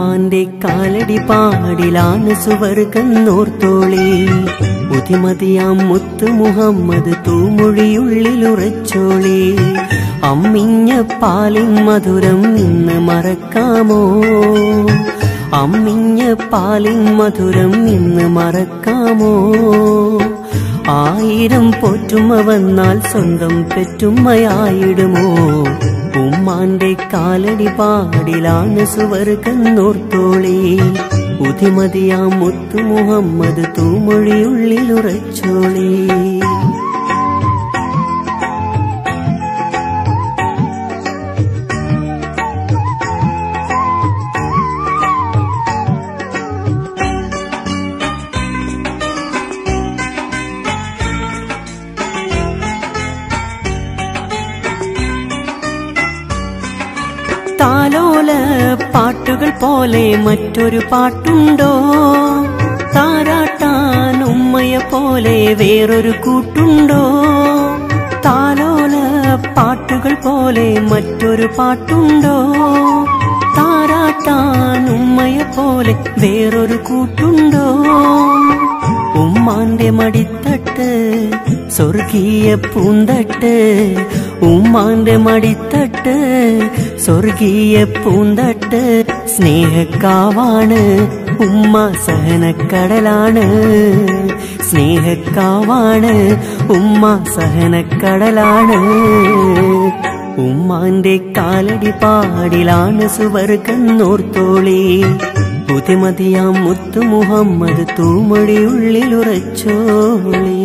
ഉമ്മാന്റെ കാലടി പാടിലാണ് സുവർഗന്നോർത്തോളി. ബുദ്ധിമതിയാം മുത്ത് മുഹമ്മദ് തൂമൊഴിയുള്ളിലുറച്ചോളി. അമ്മിഞ്ഞ പാലിൻ മധുരം ഇന്ന് മറക്കാമോ? അമ്മിഞ്ഞ പാലിൻ മധുരം ഇന്ന് മറക്കാമോ? 1000 പോറ്റുമ്മ വന്നാൽ സ്വന്തം പെറ്റുമ്മയായിടുമോ? ഉമ്മാന്റെ കാലടി പാടിലാണ് സുവർഗന്നോർത്തോളി. ബുദ്ധിമതിയാം മുത്തു മുഹമ്മദ് തൂമൊഴിയുള്ളിലുറച്ചോളി. താലോല പാട്ടുകൾ പോലെ മറ്റൊരു പാട്ടുണ്ടോ? താരാട്ടാൻ ഉമ്മയെ പോലെ വേറൊരു കൂട്ടുണ്ടോ? താലോല പാട്ടുകൾ പോലെ മറ്റൊരു പാട്ടുണ്ടോ? താരാട്ടാൻ ഉമ്മയെ പോലെ വേറൊരു കൂട്ടുണ്ടോ? ഉമ്മാന്റെ മടിത്തട്ട് സ്വർഗീയ പൂന്തട്ട്. ഉമ്മാന്റെ മടിത്തട്ട് സ്വർഗീയ പൂന്തട്ട്. സ്നേഹക്കാവാണ് ഉമ്മ സഹനക്കടലാണ്. സ്നേഹക്കാവാണ് ഉമ്മ സഹനക്കടലാണ്. ഉമ്മാന്റെ കാലടി പാടിലാണ് സുവർഗന്നോർത്തോളി. ബുദ്ധിമതിയാം മുത്തു മുഹമ്മദ് തൂമൊഴിയുള്ളിലുറച്ചോളി.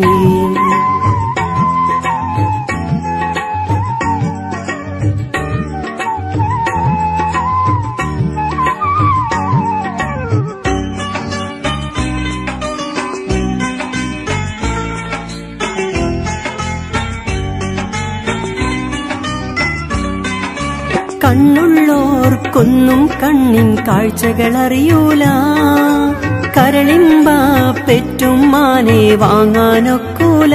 കണ്ണുള്ളോർക്കൊന്നും കണ്ണിൻ കാഴ്ചകളറിയൂല. കരളിമ്പ പെറ്റുമ്മാനെ വാങ്ങാനൊക്കൂല.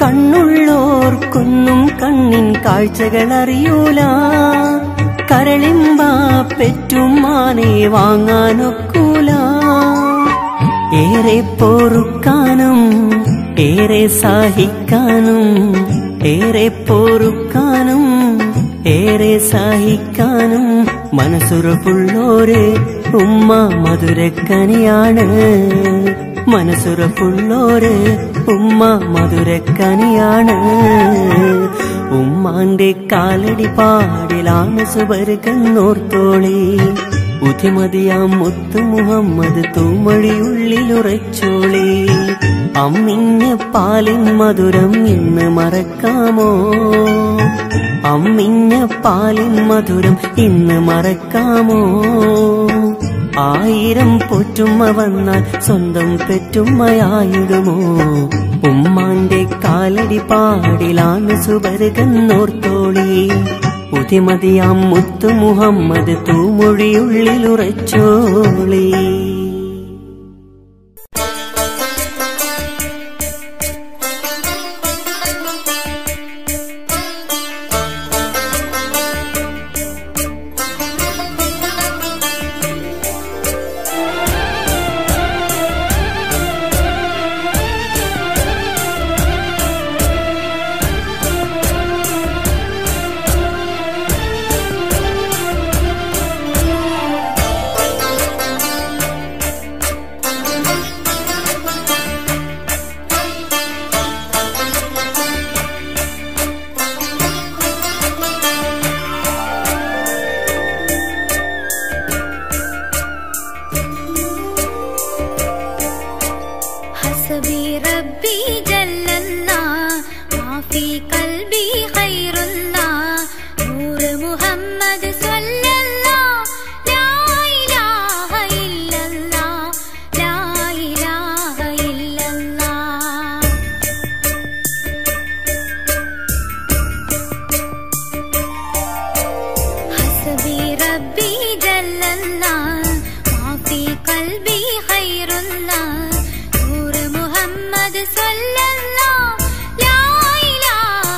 കണ്ണുള്ളോർക്കൊന്നും കണ്ണിൻ കാഴ്ചകളറിയൂല. കരളിമ്പ പെറ്റുമ്മാനെ വാങ്ങാനൊക്കൂല. ഏറെ പൊറുക്കാനും ഏറെ സഹിക്കാനും. ഏറെ പൊറുക്കാനും ഏറെ സഹിക്കാനും മനസ്സുറപ്പുള്ളോര് ഉമ്മ മധുരക്കനിയാണ്. മനസ്സുറപ്പുള്ളോര് ഉമ്മ മധുരക്കനിയാണ്. ഉമ്മാന്റെ കാലടി പാടിലാണ് സുവർഗന്നോർത്തോളി. ബുദ്ധിമതിയാം മുത്തു മുഹമ്മദ് തൂമൊഴിയുള്ളിലുറച്ചോളി. അമ്മിഞ്ഞ പാലിൻ മധുരം ഇന്ന് മറക്കാമോ? അമ്മിഞ്ഞ പാലിൻ മധുരം ഇന്ന് മറക്കാമോ? 1000 പോറ്റുമ്മ വന്നാൽ സ്വന്തം പെറ്റുമ്മയായിടുമോ? ഉമ്മാന്റെ കാലടി പാടിലാണ് സുവർഗന്നോർത്തോളി. ബുദ്ധിമതിയാം മുത്തു മുഹമ്മദ് തൂമൊഴിയുള്ളിലുറച്ചോളി. صلى الله لا إله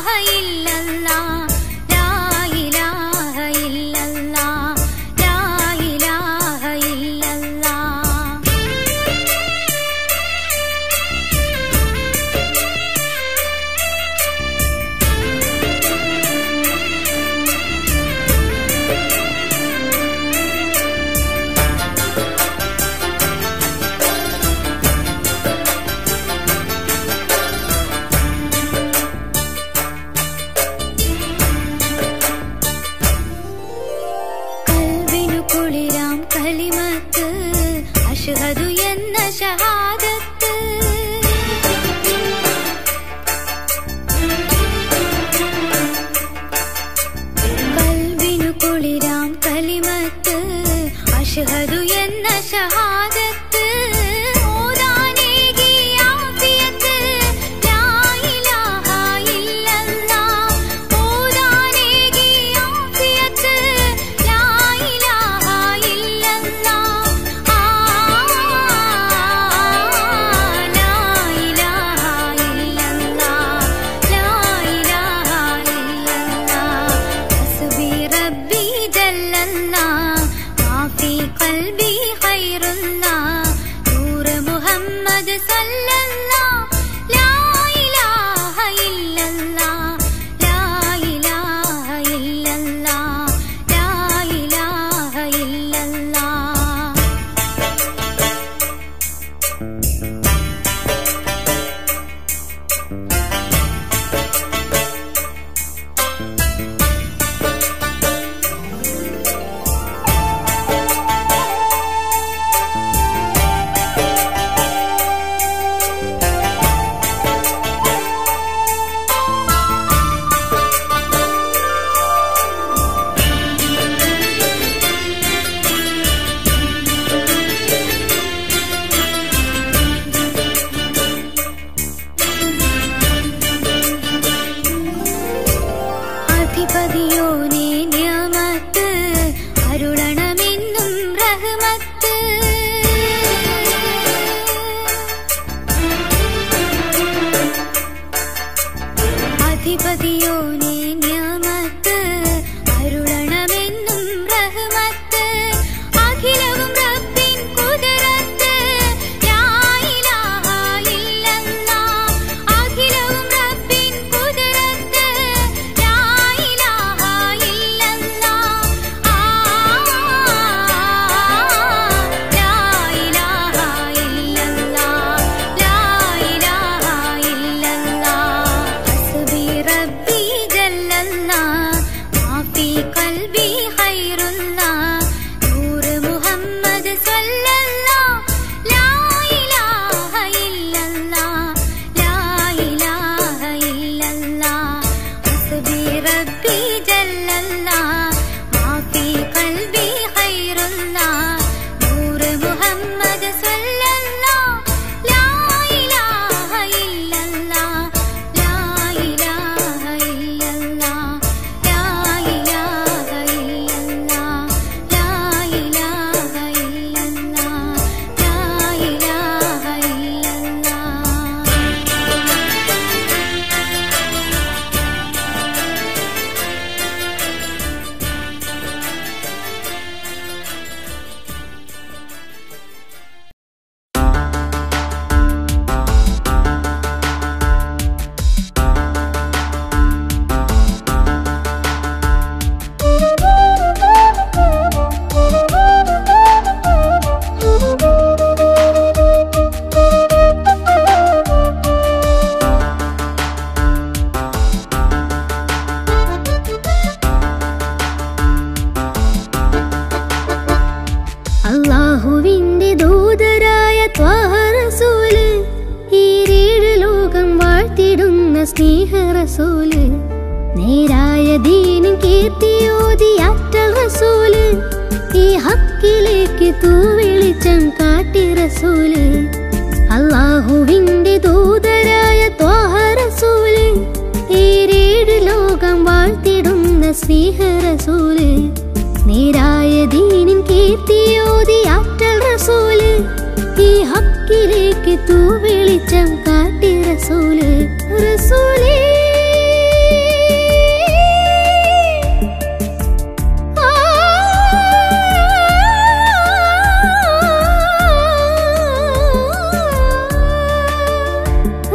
അധിപതിയോനെ നിയമത്ത് അരുളണമെന്നും റഹ്മത്ത് അഖിലവും റബ്ബിൻ ഖുദ്റത്ത് ലാ ഇലാഹ ഇല്ലല്ലാഹ് അഖിലവും റബ്ബിൻ ഖുദ്റത്ത് ലാ ഇലാഹ ഇല്ലല്ലാഹ് ലാ ഇലാഹ ഇല്ലല്ലാഹ് ലാ ഇലാഹ ഇല്ലല്ലാഹ് ഹസ്ബി റബ്ബി ജല്ലല്ലാഹ് മാ ഫീ ഖൽബി ഖൈറുല്ലാഹ് നൂർ മുഹമ്മദ് സ്വല്ലല്ലാഹ് ലാ ഇലാഹ ഇല്ലല്ലാഹ് ലാ ഇലാഹ ഇല്ലല്ലാഹ് ഹസ്ബി റബ്ബി ജല്ലല്ലാഹ് മാ ഫീ ഖൽബി ഖൈറുല്ലാഹ് നൂർ മുഹമ്മദ് സ്വല്ലല്ലാഹ് ലാ ഇലാഹ ഇല്ലല്ലാഹ് ലാ ഇലാഹ ഇല്ലല്ലാഹ് ലാ ഇലാഹ ഇല്ലല്ലാഹ് ലാ ഇലാഹ ഇല്ലല്ലാഹ് ലാ ഇലാഹ അല്ലാഹുവിന്റെ ദൂതരായ ത്വാഹ റസൂല് ഈരേഴ് ലോകം വാഴ്ത്തിടുന്ന സ്നേഹ റസൂല് നേരായ ദീനിൻ കീർത്തിയോതി അറ്റൽ റസൂല് ഈ ഹക്കിലേക്ക് തൂവെളിച്ചം കാട്ടി റസൂല് അല്ലാഹുവിന്റെ ദൂതരായ ത്വാഹ റസൂല് ഈരേഴ് ലോകം വാഴ്ത്തിടുന്ന സ്നേഹ റസൂല് നേരായ ദീനിൻ കീർത്തിയോതി അറ്റൽ റസൂല് ഈ ഹക്കിലേക്ക് തൂവെളിച്ചം കാട്ടി റസൂല് റസൂലേ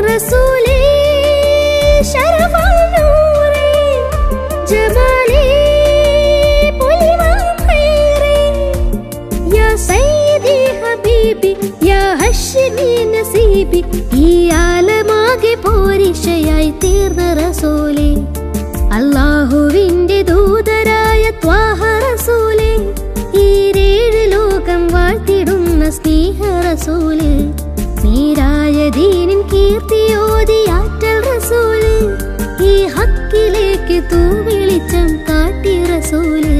റസൂലേ ശരഫാൽ നൂറേ ജമാലേ നസീബി ഈ ആലമാകെ പോരിഷയായി തീർന്ന റസൂലേ അല്ലാഹുവിന്റെ ദൂതരായ ത്വാഹ റസൂലേ ഈരേഴ് ലോകം വാഴ്ത്തിടുന്ന സ്നേഹ റസൂല് നേരായ ദീനിൻ കീർത്തിയോതി ആറ്റൽ റസൂല് ഈ ഹക്കിലേക്ക് തൂവെളിച്ചം കാട്ടി റസൂല്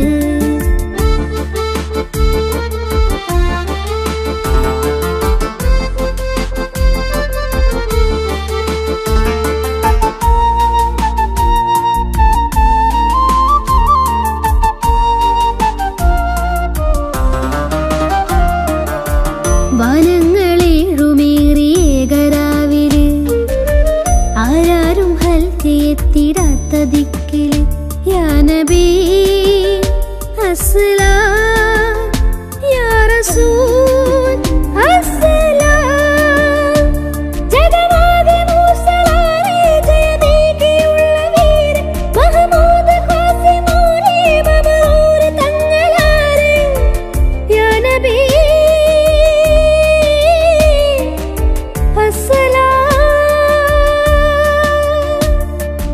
വനങ്ങളേഴുമേറിയേകരാവില് ആരാരും ഹൽക്കെത്തിടാത്ത ദിക്കില് യാ നബി അസ്സലാം യാ റസൂൽ അസ്സലാം ജഗന്നാഥ മൂസലാരെ ജയദേകിയുള്ള വീര മഹമൂദ് ഖാസിമോനെ മബറൂർ തങ്ങളാരെ യാ നബി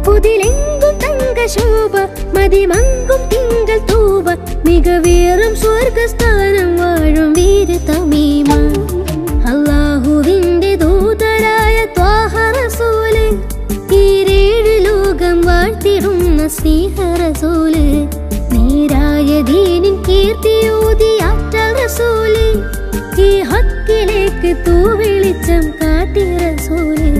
പുതിലെങ്കും തങ്കശോഭ മതിമങ്കും തിങ്കൾ തൂവ മികവേറും സ്വർഗസ്ഥാനം വാഴും വീര തമീമ അല്ലാഹുവിന്റെ ദൂതരായ ത്വാഹ റസൂല് ഈരേഴ് ലോകം വാഴ്ത്തിടുന്ന സ്നേഹ റസൂല് നേരായ ദീനിൻ കീർത്തിയോതി ആറ്റൽ റസൂല് ഈ ഹക്കിലേക്ക് തൂവെളിച്ചം കാട്ടി റസൂല്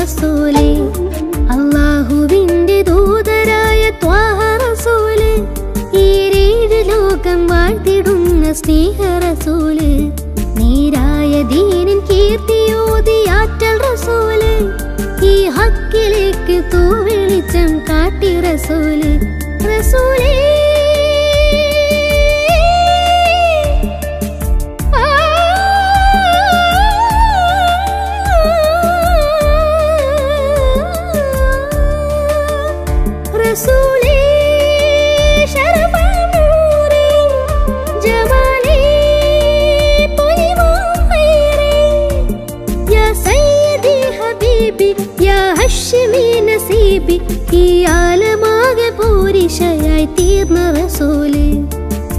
റസൂലേ അല്ലാഹുവിന്റെ ദൂതരായ ത്വാഹ റസൂല് ഈരേഴ് ലോകം വാഴ്ത്തിടുന്ന സ്നേഹ റസൂല് നേരായ ദീനിൻ കീർത്തിയോതി ആറ്റൽ റസൂല് ഈ ഹക്കിലേക്ക് തൂവെളിച്ചം കാട്ടി റസൂല് റസൂലേ റസൂലേ ശരഫൽ നൂറേ ജമാലേ പൊലിവാം ഖൈറേ യാ സയ്യിദി ഹബീബി യാ ഹശ്മി നസീബി ഈ ആലമാകെ പൂരിശയായി തീർന്ന റസൂല്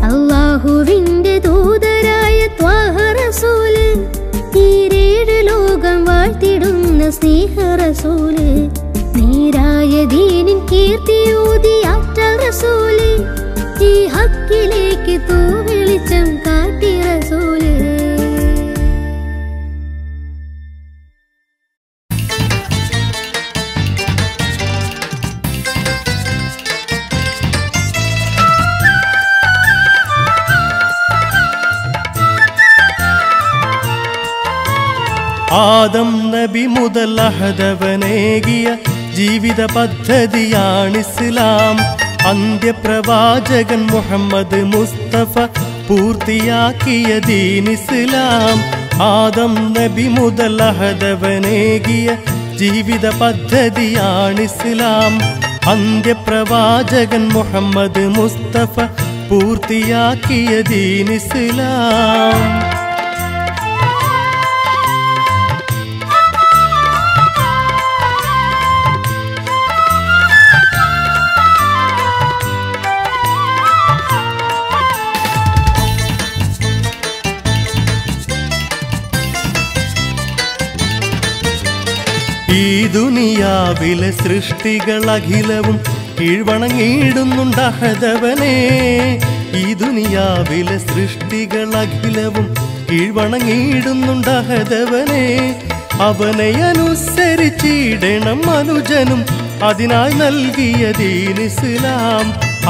അല്ലാഹുവിന്റെ ദൂതരായ ത്വാഹ റസൂല് ഈരേഴ് ലോകം വാഴ്ത്തിടുന്ന സ്നേഹ റസൂല് നേരായ ദീനിൻ കീർത്തിയോതി ആറ്റൽ റസൂല് ഈ ഹക്കിലേക്ക് തൂവെളിച്ചം കാട്ടി റസൂല് ആദം നബി മുതൽ അഹദവനേകിയ ജീവിത പദ്ധതിയാണിസ്ലാം അന്ത്യപ്രവാചകൻ മുഹമ്മദ് മുസ്തഫ പൂർത്തിയാക്കിയ ദീനിസ്ലാം ആദം നബി മുതൽ അഹദവനേകിയ ജീവിത പദ്ധതിയാണിസ്ലാം അന്ത്യപ്രവാചകൻ മുഹമ്മദ് മുസ്തഫ പൂർത്തിയാക്കിയ ദീനിസ്ലാം ഈ ദുനിയാവിലെ സൃഷ്ടികൾ അഖിലവും കീഴ്വണങ്ങിയിടുന്നുണ്ട് അഹദവനെ ഈ ദുനിയാവിലെ സൃഷ്ടികൾ അഖിലവും കീഴ്വണങ്ങിയിടുന്നുണ്ട് അഹദവനെ അവനെ അനുസരിച്ചിടണം മനുജനും അതിനായി നൽകിയ ദീനിസ്ലാം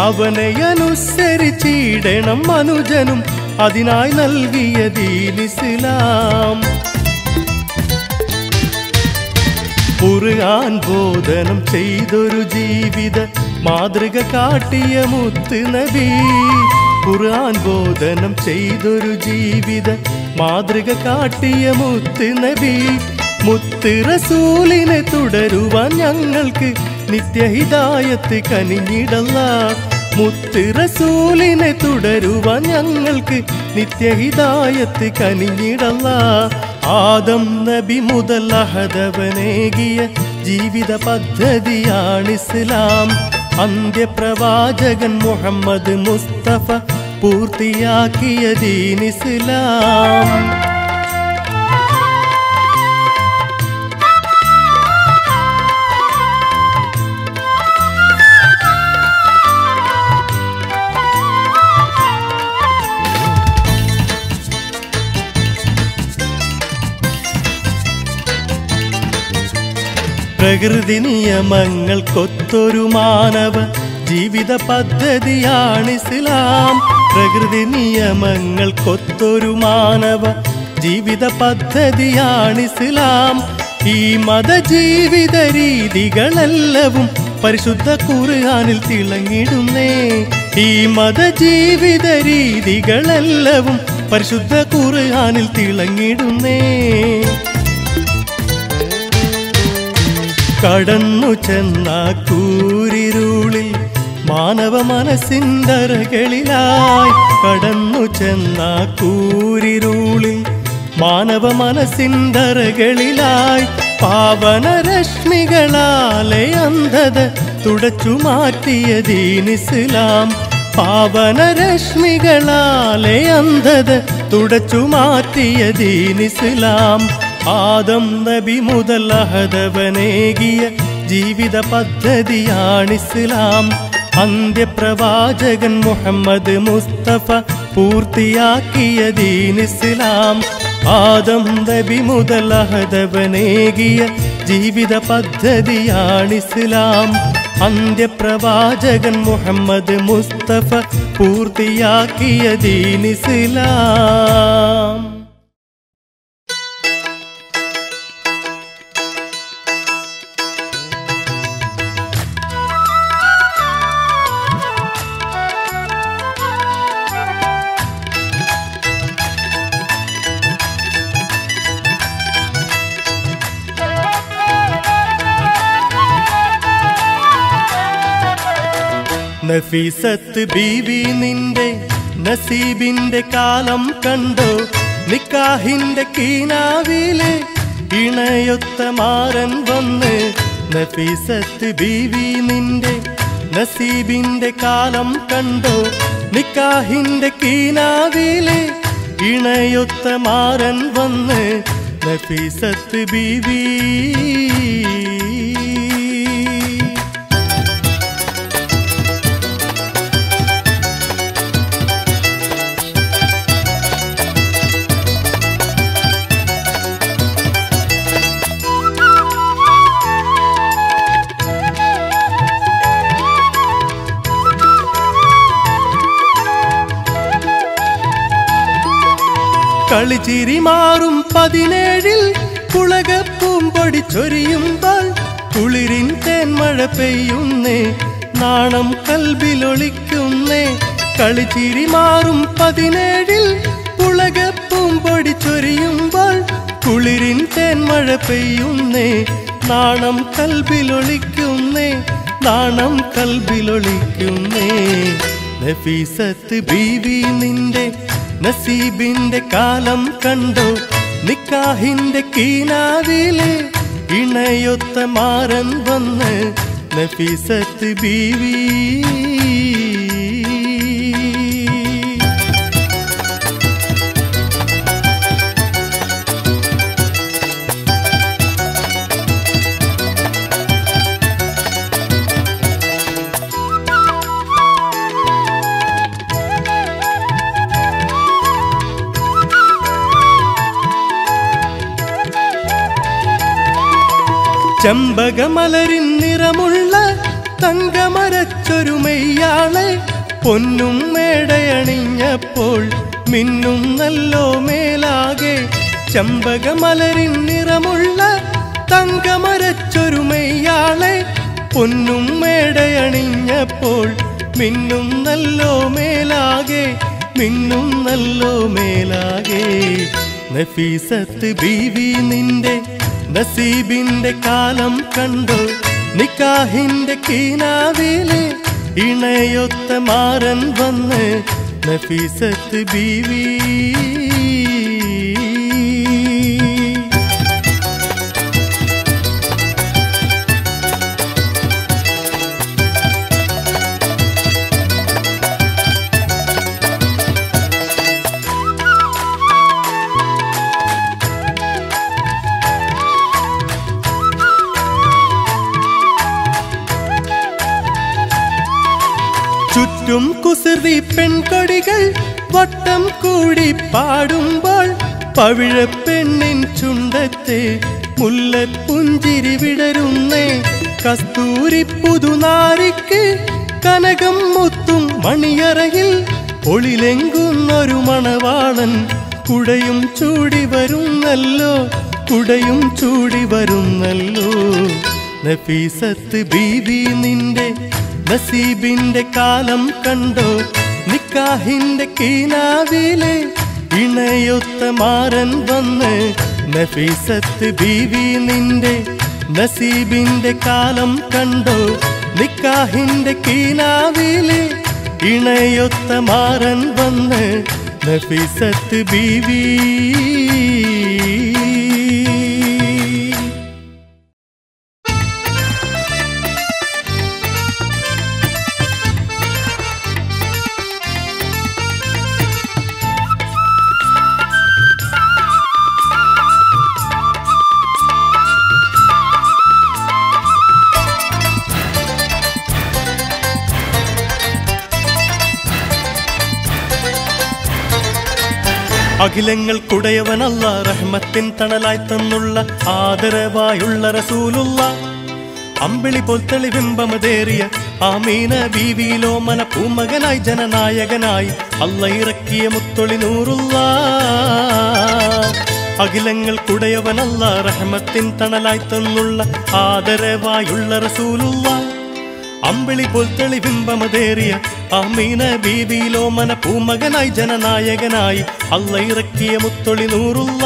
അവനെ അനുസരിച്ചിടണം മനുജനും അതിനായി നൽകിയ ദീനിസ്ലാം ഖുർആൻ ബോധനം ചെയ്തൊരു ജീവിത മാതൃക കാട്ടിയ മുത്ത് നബി ഖുർആൻ ബോധനം ചെയ്തൊരു ജീവിത മാതൃക കാട്ടിയ മുത്ത് നബി മുത്ത് റസൂലിനെ തുടരുവാൻ ഞങ്ങൾക്ക് നിത്യഹിദായത്ത് കനിഞ്ഞിടല്ലാ മുത്ത് റസൂലിനെ തുടരുവാൻ ഞങ്ങൾക്ക് നിത്യഹിദായത്ത് കനിഞ്ഞിടല്ലാ ആദം നബി മുതൽ അഹദവനേകിയ ജീവിത പദ്ധതിയാണിസ്ലാം അന്ത്യപ്രവാചകൻ മുഹമ്മദ് മുസ്തഫ പൂർത്തിയാക്കിയ ദീനിസ്ലാം പ്രകൃതി നിയമങ്ങൾക്കൊത്തൊരു മാനവ ജീവിത പദ്ധതിയാണിസ്ലാം പ്രകൃതി നിയമങ്ങൾക്കൊത്തൊരു മാനവ ജീവിത പദ്ധതിയാണിസ്ലാം ഈ മതജീവിത രീതികളെല്ലവും പരിശുദ്ധ ഖുർആനിൽ തിളങ്ങിടുന്നേ ഈ മതജീവിത രീതികളെല്ലവും പരിശുദ്ധ ഖുർആനിൽ തിളങ്ങിടുന്നേ കടന്നു ചെന്ന കൂരിരുളിൽ മാനവ മനസ്സിൻ്ററകളിലായി കടന്നു ചെന്ന കൂരിരുളിൽ മാനവ മനസ്സിൻ്ററകളിലായി പാവനരശ്മികളാലെ അന്ധത തുടച്ചു മാറ്റിയ ദീനിസ്ലാം പാവനരശ്മികളാലെ അന്ധത തുടച്ചു മാറ്റിയ ദീനിസ്ലാം ആദം നബി മുതൽ അഹദവനേകിയ ജീവിത പദ്ധതിയാണിസ്ലാം അന്ത്യപ്രവാചകൻ മുഹമ്മദ് മുസ്തഫ പൂർത്തിയാക്കിയ ദീനിസ്ലാം ആദം നബി മുതൽ അഹദവനേകിയ ജീവിത പദ്ധതിയാണിസ്ലാം. അന്ത്യപ്രവാചകൻ മുഹമ്മദ് മുസ്തഫ പൂർത്തിയാക്കിയ ദീനിസ്ലാം. നഫീസത്ത് ബീവി നിന്റെ നസീബിന്റെ കാലം കണ്ടോ, നിക്കാഹിന്റെ കീനാവിലെ ഇണയൊത്ത മാരൻ വന്ന്. നഫീസത്ത് ബീവി നിന്റെ നസീബിന്റെ കാലം കണ്ടോ, നിക്കാഹിന്റെ കീനാവിലെ ഇണയൊത്ത മാരൻ വന്ന്. നഫീസത്ത് ബീവി കളിച്ചിരി മാറും 17 കുളകപ്പൂമ്പൊടി ചൊരിയുമ്പോൾ കുളിരിൻ തേന്മഴ പെയ്യുന്നേ, നാണം കൽബിലൊളിക്കുന്നേ. കളിച്ചിരി മാറും 17 കുളകപ്പൂമ്പൊടി ചൊരിയുമ്പോൾ കുളിരിൻ തേന്മഴ പെയ്യുന്നേ, നാണം കൽബിലൊളിക്കുന്നേ, നാണം കൽബിലൊളിക്കുന്നേ. നഫീസത്ത് ബീവി നിന്റെ നസീബിന്റെ കാലം കണ്ടോ, നിക്കാഹിന്റെ കീനാവിലെ ഇണയൊത്ത മാരൻ വന്ന്. നഫീസത്ത് ബീവി ചെമ്പകമലരിൻ നിറമുള്ള തങ്കമരച്ചൊരുമയ്യാളെ പൊന്നും മേടയണിഞ്ഞപ്പോൾ മിന്നും നല്ലോ മേലാകെ. ചെമ്പകമലരിൻ നിറമുള്ള തങ്കമരച്ചൊരുമയ്യാളെ പൊന്നും മേടയണിഞ്ഞപ്പോൾ മിന്നും നല്ലോ മേലാകെ, മിന്നും നല്ലോ മേലാകെ. നഫീസത്ത് ബീവി നിന്റെ നസീബിന്റെ കാലം കണ്ടോ, നിക്കാഹിന്റെ കീനാവിലെ ഇണയൊത്ത മാരൻ വന്ന്. നഫീസത്ത് ബീവി ചുറ്റും കുസൃതി പെൺകൊടികൾ വട്ടം കൂടി പാടുമ്പോൾ പവിഴപ്പെണ്ണിൻ ചുണ്ടത്തെ മുല്ലപ്പുഞ്ചിരി വിടരുന്നേ. കസ്തൂരി പുതുനാരിക്ക് കനകം മുത്തും മണിയറയിൽ ഒളിലെങ്കുന്നൊരു മണവാളൻ കുടയും ചൂടി വരുന്നല്ലോ, കുടയും ചൂടി വരുന്നല്ലോ. നഫീസത്ത് ബീവി നിന്റെ നസീബിന്റെ കാലം കണ്ടോ, നിക്കാഹിന്റെ കീനാവിലെ ഇണയൊത്ത മാരൻ വന്ന്. നഫീസത്ത് ബീവി നിന്റെ നസീബിന്റെ കാലം കണ്ടോ, നിക്കാഹിന്റെ കീനാവിലെ ഇണയൊത്ത മാരൻ വന്ന്. നഫീസത്ത് ബീവി അഖിലങ്ങൾക്കുടയവനല്ല റഹ്മത്തിൻ തണലായി തന്നുള്ള ആദരവായുള്ള റസൂലുള്ള അമ്പിളി പോൽ തെളിവിംബമതേറിയ ആമീന ബീവിയിലോ മന പൂമകനായി ജനനായകനായി അല്ല ഇറക്കിയ മുത്തൊളി നൂറുള്ള അഖിലങ്ങൾക്കുടയവനല്ല റഹ്മത്തിൻ തണലായി തന്നുള്ള ആദരവായുള്ള റസൂലുള്ള അമ്പിളി പോൽ തെളിവിംബമതേറിയ ആമീന ബീവിയിലോ മന പൂമകനായി ജനനായകനായി അല്ല ഇറക്കിയ മുത്തൊളി നൂറുള്ള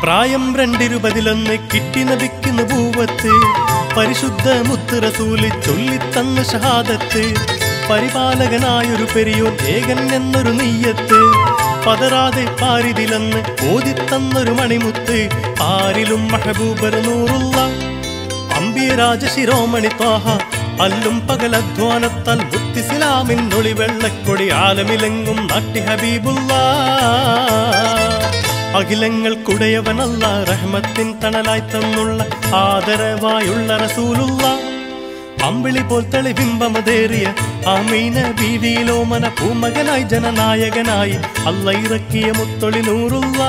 പ്രായം 221 കിട്ടി നബിക്കുന്ന പൂവത്ത് പരിശുദ്ധ മുത്ത് റസൂല് ചൊല്ലിത്തന്ന ഷഹാദത്ത് പരിപാലകനായൊരു പെരിയോൻ ഏകൻ എന്നൊരു നെയ്യത്ത് പതറാതെ പാരിതിലെന്ന് ഓതിത്തന്നൊരു മണിമുത്ത് ആരിലും മഹബൂബർ നൂറുള്ള അമ്പിയ രാജശിരോമണി ത്വാഹ അല്ലും പകലധ്വാനത്താൽ മുത്തിസ്ലാമിൻ ഒളി വെള്ളക്കൊടി ആലമിലെങ്ങും നാട്ടി ഹബീബുള്ള അഖിലങ്ങൾക്കുടയവനല്ല റഹ്മത്തിൻ തണലായി തന്നുള്ള ആദരവായുള്ള റസൂലുള്ള അമ്പിളി പോൽ തെളിവിംബമതേറിയ ആമീന ബീവിയിലോ മന പൂമകനായി ജനനായകനായി അല്ല ഇറക്കിയ മുത്തൊളി നൂറുള്ള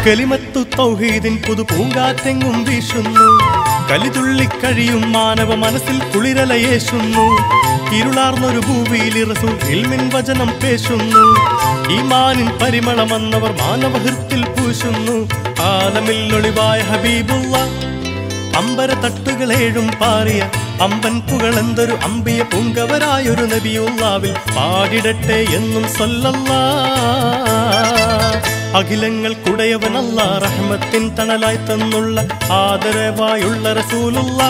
കലിമത്തു തൗഹീദിൻ പുതു പൂങ്കാറ്റെങ്ങും വീശുന്നു കലിതുള്ളിക്കഴിയും മാനവ മനസ്സിൽ കുളിരലയേശുന്നു ഇരുളാർന്നൊരു ഭൂവിയിൽ റസൂൽ ഇൽമിൻ വചനം പേശുന്നു ഈമാനിൻ പരിമളമെന്നവർ മാനവഹൃത്തിൽ പൂശുന്നു ആലമിൽ ഒളിവായ ഹബീബുള്ള അമ്പര തട്ടുകളേഴും പാറിയ അമ്പൻ പുകളെന്തൊരു അമ്പിയ പൂങ്കവരായൊരു നബിയുള്ളാവിൽ പാടിടട്ടെ എന്നും സല്ലല്ലാഹ് അഖിലങ്ങൾക്കുടയവനല്ല റഹ്മത്തിൻ തണലായി തന്നുള്ള ആദരവായുള്ള റസൂലുള്ള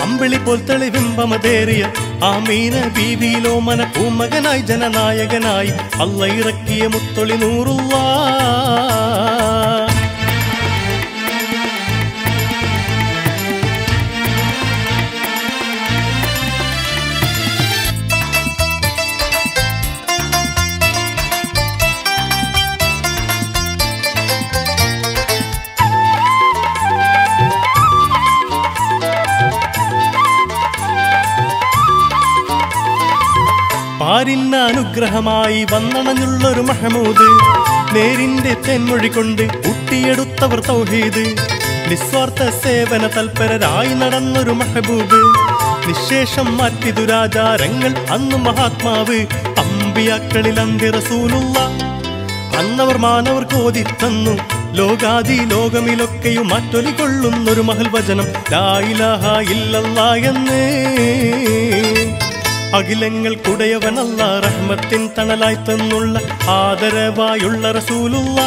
അമ്പിളി പോൽ തെളിവിംബമതേറിയ ആമീന ബീവിയിലോ മന പൂമകനായി ജനനായകനായി അല്ല ഇറക്കിയ മുത്തൊളി നൂറുള്ള പാരിന്ന അനുഗ്രഹമായി വന്നണഞ്ഞുള്ളൊരു മഹമൂദ് നേരിന്റെ തെന്മൊഴി കൊണ്ട് ഊട്ടിയെടുത്തവർ തൗഹീദ് നിസ്വാർത്ഥ സേവന തൽപരരായി നടന്നൊരു മഹബൂബ് നിശേഷം മാറ്റി ദുരാചാരങ്ങൾ അന്നു മഹാത്മാവ് അമ്പിയാക്കളിൽ അന്ത്യ റസൂലുള്ള അന്നവർ മാനവർക്ക് ഓതിത്തന്നു ലോകാദി ലോകമിലൊക്കെയും മാറ്റൊലി കൊള്ളുന്നൊരു മഹൽ വചനം ലാ ഇലാഹ ഇല്ലല്ലാഹ് എന്ന് അഖിലങ്ങൾക്കുടയവനല്ല റഹ്മത്തിൻ തണലായി തന്നുള്ള ആദരവായുള്ള റസൂലുള്ള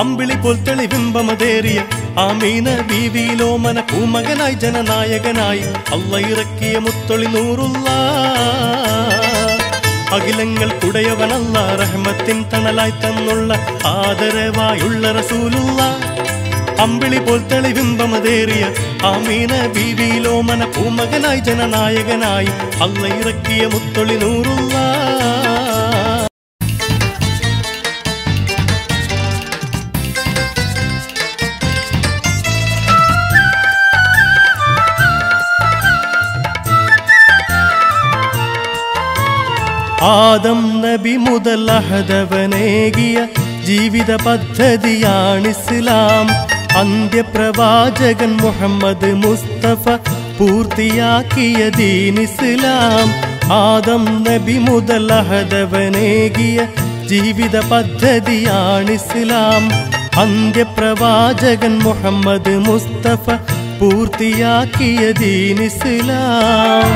അമ്പിളി പോൽ തെളിവിംബമതേറിയ ആമീന ബീവിയിലോ മന പൂമകനായി ജനനായകനായി അല്ല ഇറക്കിയ മുത്തൊളി നൂറുള്ള അഖിലങ്ങൾക്കുടയവനല്ല റഹ്മത്തിൻ തണലായി തന്നുള്ള ആദരവായുള്ള റസൂലുള്ള അമ്പിളി പോൽ തെളിവിംബമതേറിയ ആമീന ബീവിയിലോ മന പൂമകനായി ജനനായകനായി അല്ല ഇറക്കിയ മുത്തൊളി നൂറുള്ള ആദം നബി മുതൽ അഹദവനേകിയ ജീവിത പദ്ധതിയാണിസ്ലാം അന്ത്യപ്രവാചകൻ മുഹമ്മദ് മുസ്തഫ പൂർത്തിയാക്കിയ ദീൻ ഇസ്ലാം ആദം നബി മുതൽ അഹദവനേകിയ ജീവിത പദ്ധതിയാണിസ്ലാം അന്ത്യപ്രവാചകൻ മുഹമ്മദ് മുസ്തഫ പൂർത്തിയാക്കിയ ദീൻ ഇസ്ലാം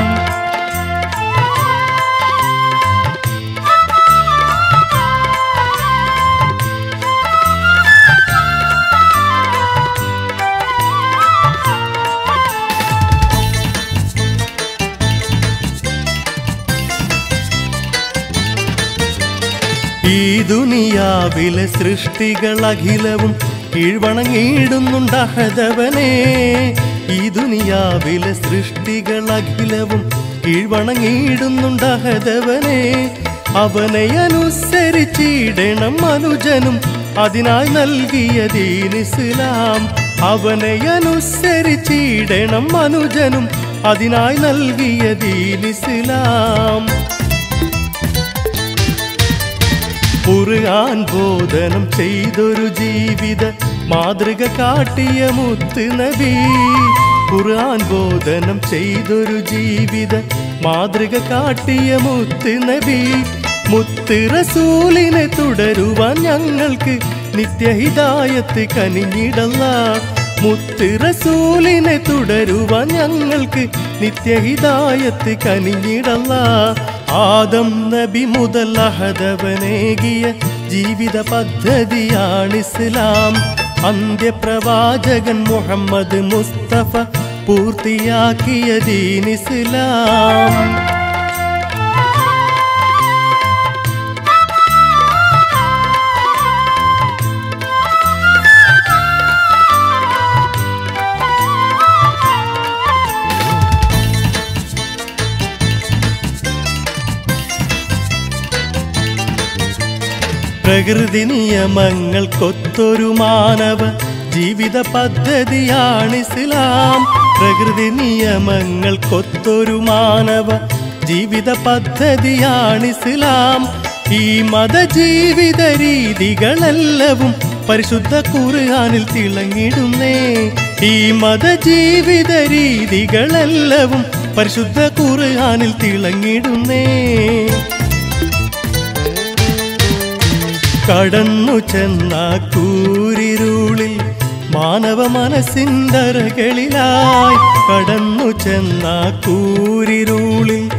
ഈ ദുനിയാവിലെ സൃഷ്ടികൾ അഖിലവും കീഴ്വണങ്ങിയിടുന്നുണ്ടഹദവനെ. ഈ ദുനിയാവിലെ സൃഷ്ടികൾ അഖിലവും കീഴ്വണങ്ങിയിടുന്നുണ്ടഹദവനെ. അവനെ അനുസരിച്ചിടണം മനുജനും അതിനായി നൽകിയ ദീൻ ഇസ്ലാം. അവനെ അനുസരിച്ചിടണം മനുജനും അതിനായി നൽകിയ ദീൻ ഇസ്ലാം. ഖുർആൻ ബോധനം ചെയ്തൊരു ജീവിത മാതൃക കാട്ടിയ മുത്ത് നബി. ഖുർആൻ ബോധനം ചെയ്തൊരു ജീവിത മാതൃക കാട്ടിയ മുത്ത് നബി. മുത്ത് റസൂലിനെ തുടരുവാൻ ഞങ്ങൾക്ക് നിത്യഹിദായത്ത് കനിഞ്ഞിടല്ലാ. മുത്ത് റസൂലിനെ തുടരുവാൻ ഞങ്ങൾക്ക് നിത്യഹിദായത്ത് കനിഞ്ഞിടല്ലാ. ആദം നബി മുതൽ അഹദവനേകിയ ജീവിത പദ്ധതിയാണ് ഇസ്ലാം. അന്ത്യപ്രവാചകൻ മുഹമ്മദ് മുസ്തഫ പൂർത്തിയാക്കിയ ദീൻ ഇസ്ലാം. പ്രകൃതി നിയമങ്ങൾക്കൊത്തൊരു മാനവ ജീവിത പദ്ധതിയാണ് ഇസ്ലാം. പ്രകൃതി നിയമങ്ങൾക്കൊത്തൊരു മാനവ ജീവിത പദ്ധതിയാണ് ഇസ്ലാം. ഈ മതജീവിത രീതികളെല്ലവും പരിശുദ്ധ ഖുർആനിൽ തിളങ്ങിടുന്നേ. ഈ മതജീവിത രീതികളെല്ലവും പരിശുദ്ധ ഖുർആനിൽ തിളങ്ങിടുന്നേ. കടന്നു ചെന്ന കൂരിരുളിൽ മാനവ മനസ്സിൻ്ററകളിലായി. കടന്നു ചെന്ന കൂരിരുളിൽ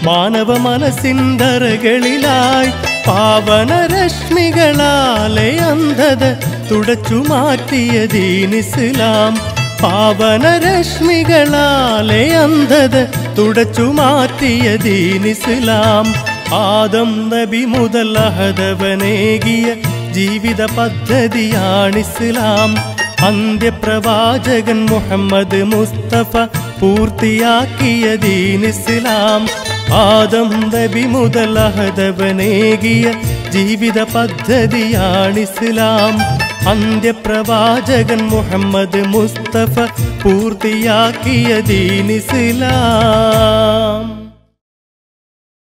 മാനവ മനസ്സിൻ്ററകളിലായി. പാവന രശ്മികളാലെ അന്ധത തുടച്ചു മാറ്റിയ ദീൻ ഇസ്ലാം. പാവന രശ്മികളാലെ അന്ധത തുടച്ചു മാറ്റിയ ദീൻ ഇസ്ലാം. ആദം നബി മുതൽ അഹദവനേകിയ ജീവിത പദ്ധതിയാണ് ഇസ്ലാം. അന്ത്യപ്രവാചകൻ മുഹമ്മദ് മുസ്തഫ പൂർത്തിയാക്കിയ ദീൻ ഇസ്ലാം. ആദം നബി മുതൽ അഹദവനേകിയ ജീവിത പദ്ധതിയാണ് ഇസ്ലാം. അന്ത്യപ്രവാചകൻ മുഹമ്മദ് മുസ്തഫ പൂർത്തിയാക്കിയ ദീൻ ഇസ്ലാം.